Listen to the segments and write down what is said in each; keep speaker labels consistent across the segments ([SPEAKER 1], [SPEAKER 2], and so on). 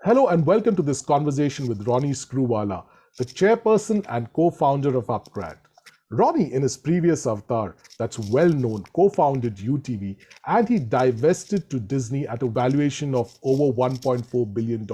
[SPEAKER 1] Hello and welcome to this conversation with Ronnie Screwvala, the chairperson and co-founder of upGrad. Ronnie, in his previous avatar, that's well known, co-founded UTV and he divested to Disney at a valuation of over $1.4 billion.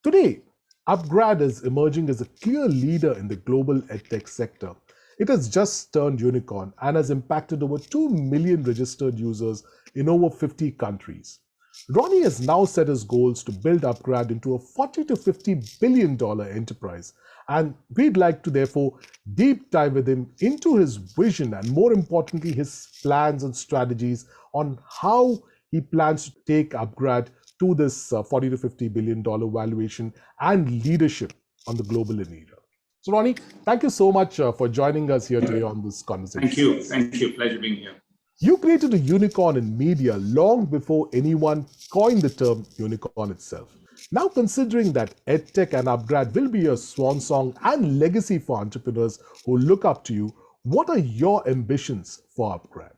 [SPEAKER 1] Today, upGrad is emerging as a clear leader in the global edtech sector. It has just turned unicorn and has impacted over 2 million registered users in over 50 countries. Ronnie has now set his goals to build upGrad into a $40 to $50 billion enterprise. And we'd like to therefore deep dive with him into his vision and more importantly, his plans and strategies on how he plans to take upGrad to this $40 to $50 billion valuation and leadership on the global arena. So Ronnie, thank you so much for joining us here today on this conversation.
[SPEAKER 2] Thank you. Pleasure being here.
[SPEAKER 1] You created a unicorn in media long before anyone coined the term unicorn itself. Now, considering that EdTech and upGrad will be a swan song and legacy for entrepreneurs who look up to you, what are your ambitions for upGrad?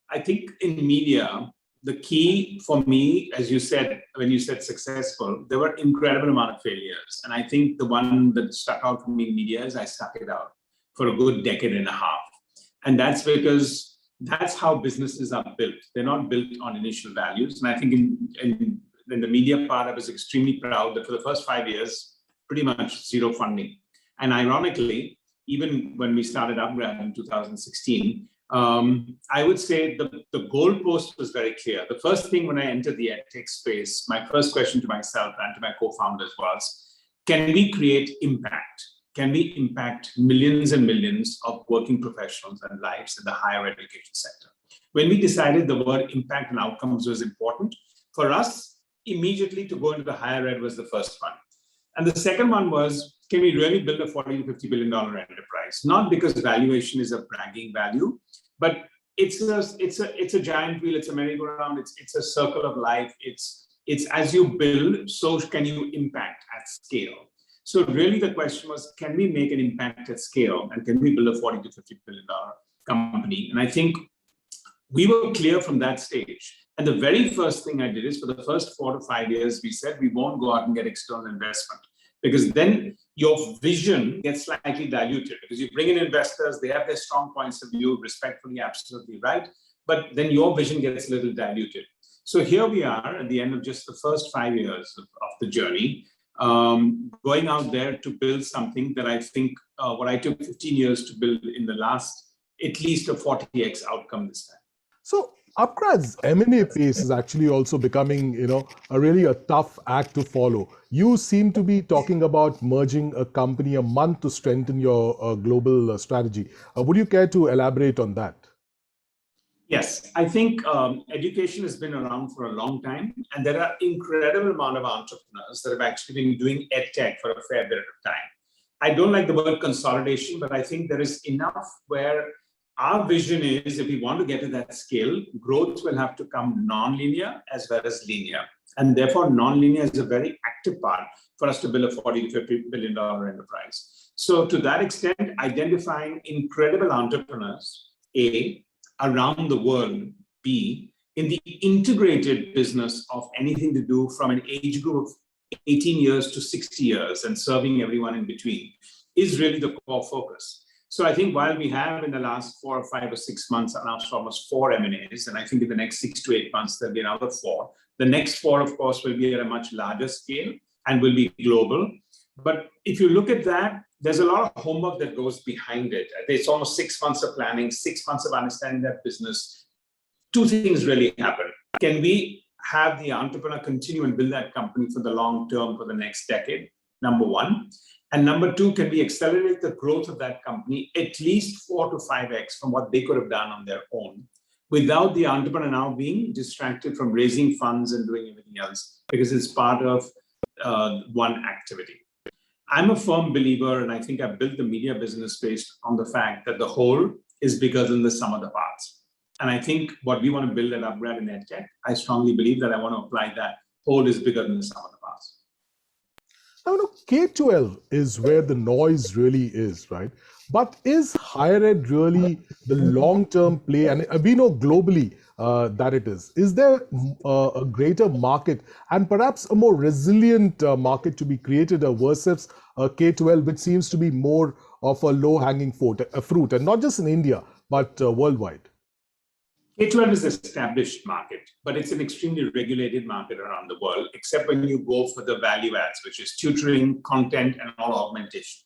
[SPEAKER 2] I think in media, the key for me, as you said, when you said successful, there were incredible amount of failures. And I think the one that stuck out for me in media is I stuck it out for a good decade and a half. And that's because that's how businesses are built. They're not built on initial values. And I think in the media part, I was extremely proud that for the first 5 years, pretty much zero funding. And ironically, even when we started upGrad in 2016, I would say the goalpost was very clear. The first thing when I entered the edtech space, my first question to myself and to my co-founders was, can we create impact? Can we impact millions and millions of working professionals and lives in the higher education sector? When we decided the word impact and outcomes was important, for us, immediately to go into the higher ed was the first one. And the second one was, can we really build a $40 to $50 billion enterprise? Not because valuation is a bragging value, but it's a giant wheel, it's a merry-go-round, it's a circle of life. It's as you build, so can you impact at scale? So really the question was, can we make an impact at scale and can we build a $40 to $50 billion company? And I think we were clear from that stage. And the very first thing I did is for the first 4 to 5 years, we said we won't go out and get external investment because then your vision gets slightly diluted because you bring in investors, they have their strong points of view, respectfully, absolutely right. But then your vision gets a little diluted. So here we are at the end of just the first 5 years of the journey. Going out there to build something that I think what I took 15 years to build in the last, at least a 40x outcome this time.
[SPEAKER 1] So upGrad's M&A pace is actually also becoming, a really tough act to follow. You seem to be talking about merging a company a month to strengthen your global strategy. Would you care to elaborate on that?
[SPEAKER 2] Yes, I think education has been around for a long time, and there are incredible amount of entrepreneurs that have actually been doing edtech for a fair bit of time. I don't like the word consolidation, but I think there is enough where our vision is if we want to get to that scale, growth will have to come non-linear as well as linear. And therefore, non-linear is a very active part for us to build a $40 to $50 billion enterprise. So to that extent, identifying incredible entrepreneurs, A, around the world, B, in the integrated business of anything to do from an age group of 18 years to 60 years and serving everyone in between is really the core focus. So I think while we have in the last 4 or 5 or 6 months announced almost 4 M&As, and I think in the next 6 to 8 months, there'll be another 4. The next 4, of course, will be at a much larger scale and will be global. But if you look at that, there's a lot of homework that goes behind it. It's almost 6 months of planning, 6 months of understanding that business. 2 things really happen. Can we have the entrepreneur continue and build that company for the long term for the next decade? Number 1. And number 2, can we accelerate the growth of that company at least 4 to 5x from what they could have done on their own without the entrepreneur now being distracted from raising funds and doing everything else because it's part of one activity. I'm a firm believer, and I think I built the media business based on the fact that the whole is bigger than the sum of the parts. And I think what we want to build at upGrad in EdTech, I strongly believe that I want to apply that whole is bigger than the sum of the parts.
[SPEAKER 1] Now, K-12 is where the noise really is, right? But is higher ed really the long-term play? And we know globally that it is. Is there a greater market and perhaps a more resilient market to be created versus K-12, which seems to be more of a low-hanging fruit, and not just in India, but worldwide?
[SPEAKER 2] K-12 is an established market, but it's an extremely regulated market around the world, except when you go for the value adds, which is tutoring, content, and all augmentation.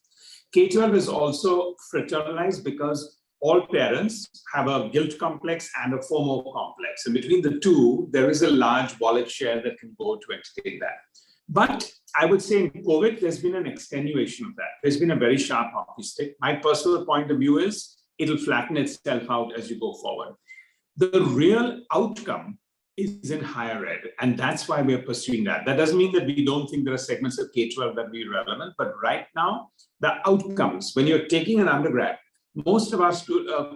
[SPEAKER 2] K-12 is also fraternalized because all parents have a guilt complex and a FOMO complex. And between the two, there is a large wallet share that can go to entertain that. But I would say in COVID, there's been an extenuation of that. There's been a very sharp hockey stick. My personal point of view is it'll flatten itself out as you go forward. The real outcome is in higher ed, and that's why we're pursuing that. That doesn't mean that we don't think there are segments of K-12 that will be relevant, but right now, the outcomes, when you're taking an undergrad, most of our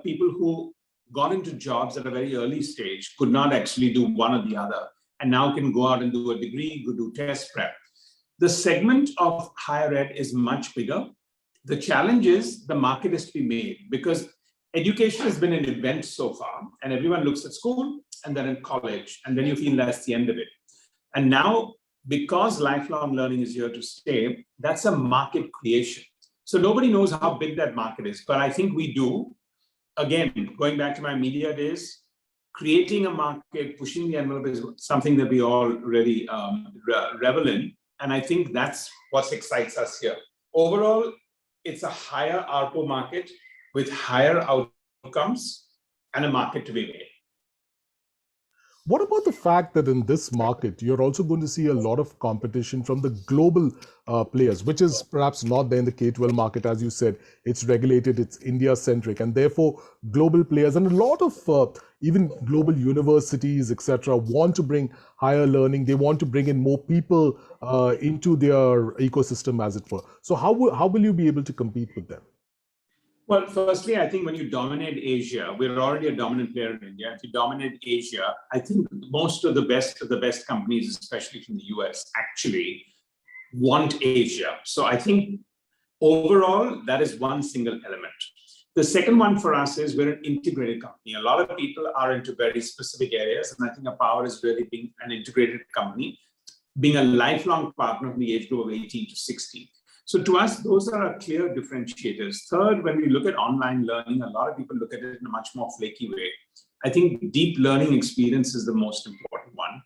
[SPEAKER 2] people who got into jobs at a very early stage could not actually do one or the other, and now can go out and do a degree, go do test prep. The segment of higher ed is much bigger. The challenge is the market is to be made, because education has been an event so far, and everyone looks at school and then in college, and then you feel that's the end of it. And now, because lifelong learning is here to stay, that's a market creation. So nobody knows how big that market is, but I think we do. Again, going back to my media days, creating a market, pushing the envelope is something that we all really revel in. And I think that's what excites us here. Overall, it's a higher ARPU market with higher outcomes and a market to be made.
[SPEAKER 1] What about the fact that in this market, you're also going to see a lot of competition from the global players, which is perhaps not there in the K-12 market, as you said. It's regulated, it's India-centric, and therefore global players and a lot of even global universities, etc., want to bring higher learning. They want to bring in more people into their ecosystem, as it were. So how will you be able to compete with them?
[SPEAKER 2] Well, firstly, I think when you dominate Asia, we're already a dominant player in India. If you dominate Asia, I think most of the best companies, especially from the US, actually want Asia. So I think overall, that is one single element. The second one for us is we're an integrated company. A lot of people are into very specific areas, and I think our power is really being an integrated company, being a lifelong partner from the age group of 18 to 60. So to us, those are our clear differentiators. Third, when we look at online learning, a lot of people look at it in a much more flaky way. I think deep learning experience is the most important one.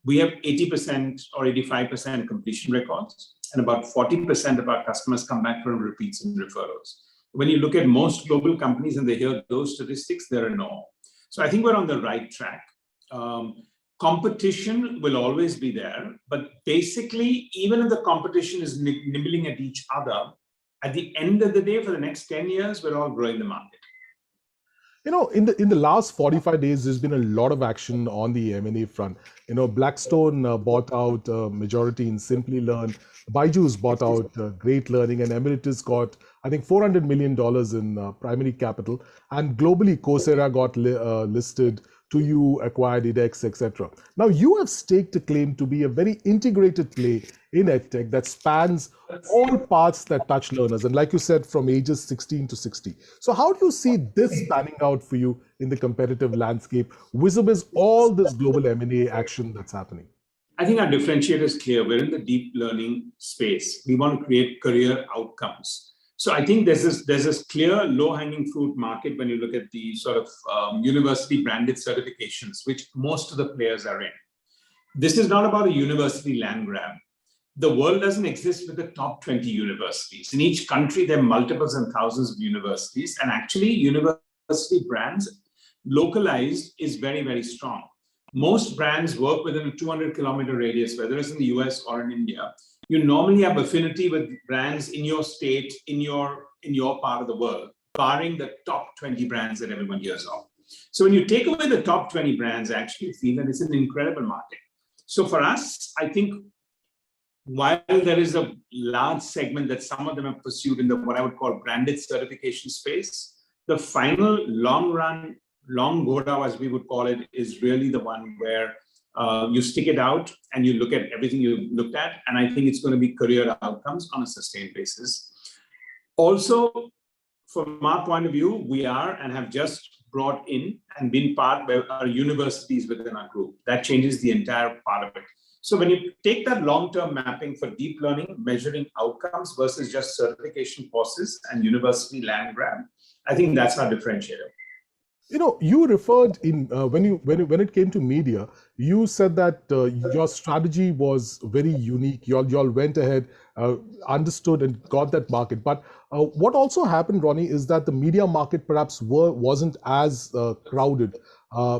[SPEAKER 2] We have 80% or 85% completion records, and about 40% of our customers come back from repeats and referrals. When you look at most global companies and they hear those statistics, they're a no. So I think we're on the right track. Competition will always be there, but basically, even if the competition is nibbling at each other, at the end of the day, for the next 10 years, we're all growing the market.
[SPEAKER 1] You know, in the last 45 days, there's been a lot of action on the M&A front. You know, Blackstone bought out majority in Simply Learn. Byju's bought out Great Learning, and Emeritus got, I think, $400 million in primary capital. And globally, Coursera got listed. To you acquired edX, etc. Now you have staked a claim to be a very integrated play in edtech that spans all parts that touch learners, and like you said, from ages 16 to 60. So how do you see this panning out for you in the competitive landscape, vis-a-vis all this global M&A action that's happening?
[SPEAKER 2] I think our differentiator is clear. We're in the deep learning space. We want to create career outcomes. So I think there's this clear low-hanging fruit market when you look at the sort of university branded certifications, which most of the players are in. This is not about a university land grab. The world doesn't exist with the top 20 universities. In each country, there are multiples and thousands of universities, and actually university brands localized is very, very strong. Most brands work within a 200-kilometer radius, whether it's in the US or in India. You normally have affinity with brands in your state, in your part of the world, barring the top 20 brands that everyone hears of. So when you take away the top 20 brands, I actually feel that it's an incredible market. So for us, I think while there is a large segment that some of them have pursued in the what I would call branded certification space, the final long run, long go down, as we would call it, is really the one where you stick it out and you look at everything you looked at, and I think it's going to be career outcomes on a sustained basis. Also, from our point of view, we are and have just brought in and been part by our universities within our group. That changes the entire part of it. So when you take that long-term mapping for deep learning, measuring outcomes versus just certification courses and university land grab, I think that's our differentiator.
[SPEAKER 1] You know, you referred in when it came to media, you said that your strategy was very unique. Y'all went ahead, understood and got that market. But what also happened, Ronnie, is that the media market perhaps wasn't as crowded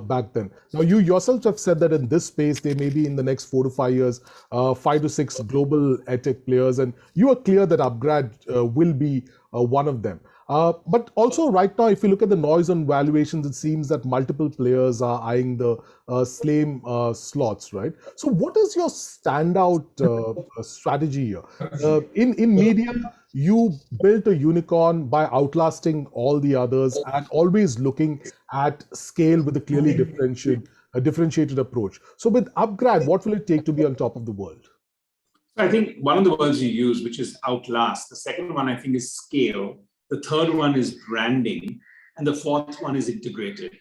[SPEAKER 1] back then. Now, you yourself have said that in this space, there may be in the next 4 to 5 years, 5 to 6 global edtech players, and you are clear that upGrad will be one of them. But also right now, if you look at the noise on valuations, it seems that multiple players are eyeing the same slots, right? So what is your standout strategy here? In media, you built a unicorn by outlasting all the others and always looking at scale with a clearly differentiated approach. So with upGrad, what will it take to be on top of the world?
[SPEAKER 2] I think one of the words you use, which is outlast. The second one, I think, is scale. The third one is branding. And the fourth one is integrated.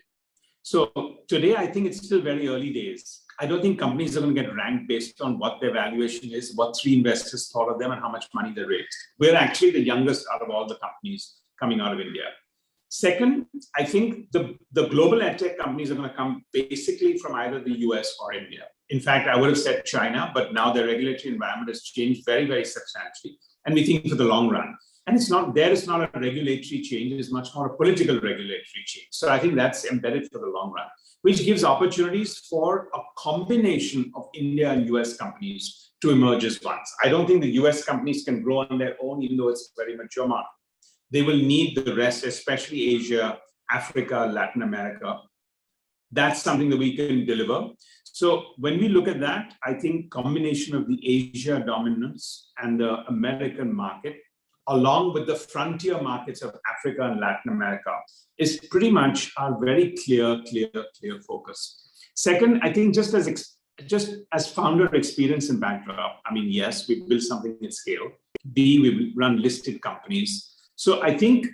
[SPEAKER 2] So today, I think it's still very early days. I don't think companies are going to get ranked based on what their valuation is, what 3 investors thought of them, and how much money they raised. We're actually the youngest out of all the companies coming out of India. Second, I think the global edtech companies are going to come basically from either the US or India. In fact, I would have said China, but now the regulatory environment has changed very, very substantially. And we think for the long run. And it's not a regulatory change, it's much more a political regulatory change. So I think that's embedded for the long run, which gives opportunities for a combination of India and US companies to emerge as ones. I don't think the US companies can grow on their own, even though it's a very mature market. They will need the rest, especially Asia, Africa, Latin America. That's something that we can deliver. So when we look at that, I think combination of the Asia dominance and the American market, along with the frontier markets of Africa and Latin America, is pretty much our very clear focus. Second, I think just as founder experience and backdrop, I mean, yes, we built something at scale. B, we run listed companies. So I think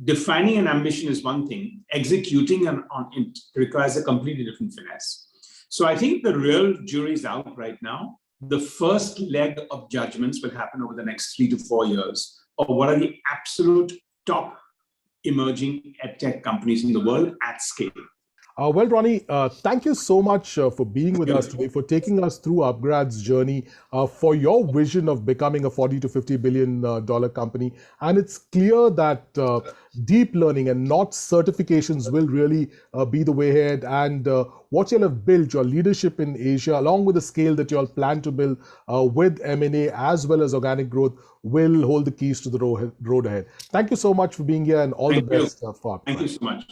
[SPEAKER 2] defining an ambition is one thing, executing on it requires a completely different finesse. So I think the real jury's out right now. The first leg of judgments will happen over the next 3 to 4 years of what are the absolute top emerging edtech companies in the world at scale.
[SPEAKER 1] Well, Ronnie, thank you so much for being with us today, for taking us through upGrad's journey, for your vision of becoming a $40 to $50 billion company. And it's clear that deep learning and not certifications will really be the way ahead. And what you'll have built, your leadership in Asia, along with the scale that you'll plan to build with M&A as well as organic growth, will hold the keys to the road ahead. Thank you so much for being here, and all the best for upGrad.
[SPEAKER 2] Thank you so much.